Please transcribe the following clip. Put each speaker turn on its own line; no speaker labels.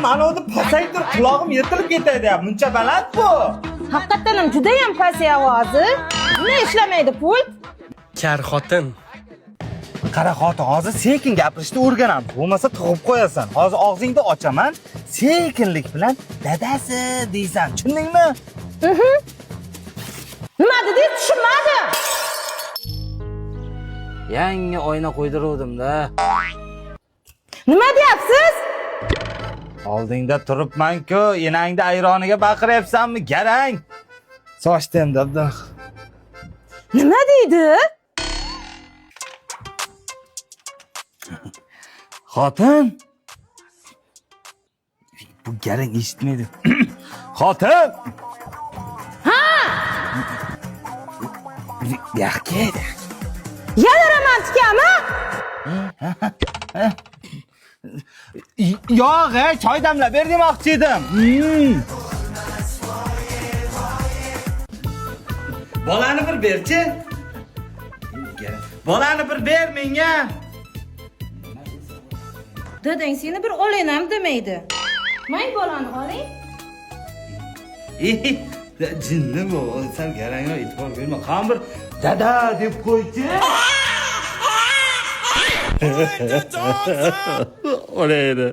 mana uni pasayib turib qulog'im yetilib ketadi. Muncha baland bu.
Haqiqatan ham juda ham past ovozi. Nima ishlamaydi pult?
Kar xotin.
Qara xotin, hozir sekin gapirishni o'rganam. Bo'lmasa tug'ib qo'yasan. Hozir og'zingni ochaman, sekinlik bilan dadasi deysan. Tushundingmi?
Nima dedi? Tushunmadim.
Yangi oyna qo'ydiruvdim-da.
Nima deyapsiz?
Oldingda turibman-ku, enangda ayroniga baqiryapsanmi? Garang. Sochdim dabda.
Nima deydi?
Xotin. Bu garang eshitmaydi. Xotin.
Ha!
Yaxki.
Yana romantikami?
Yo'q, choy damlab ber demoqchi edim. Bolani bir berchi. Bolani bir ber menga.
Dadang seni bir olayam demaydi. Mang bolani oling.
Jinni bu, sen garangga e'tibor berma. Qani bir dada deb qo'ychi. Olaydi.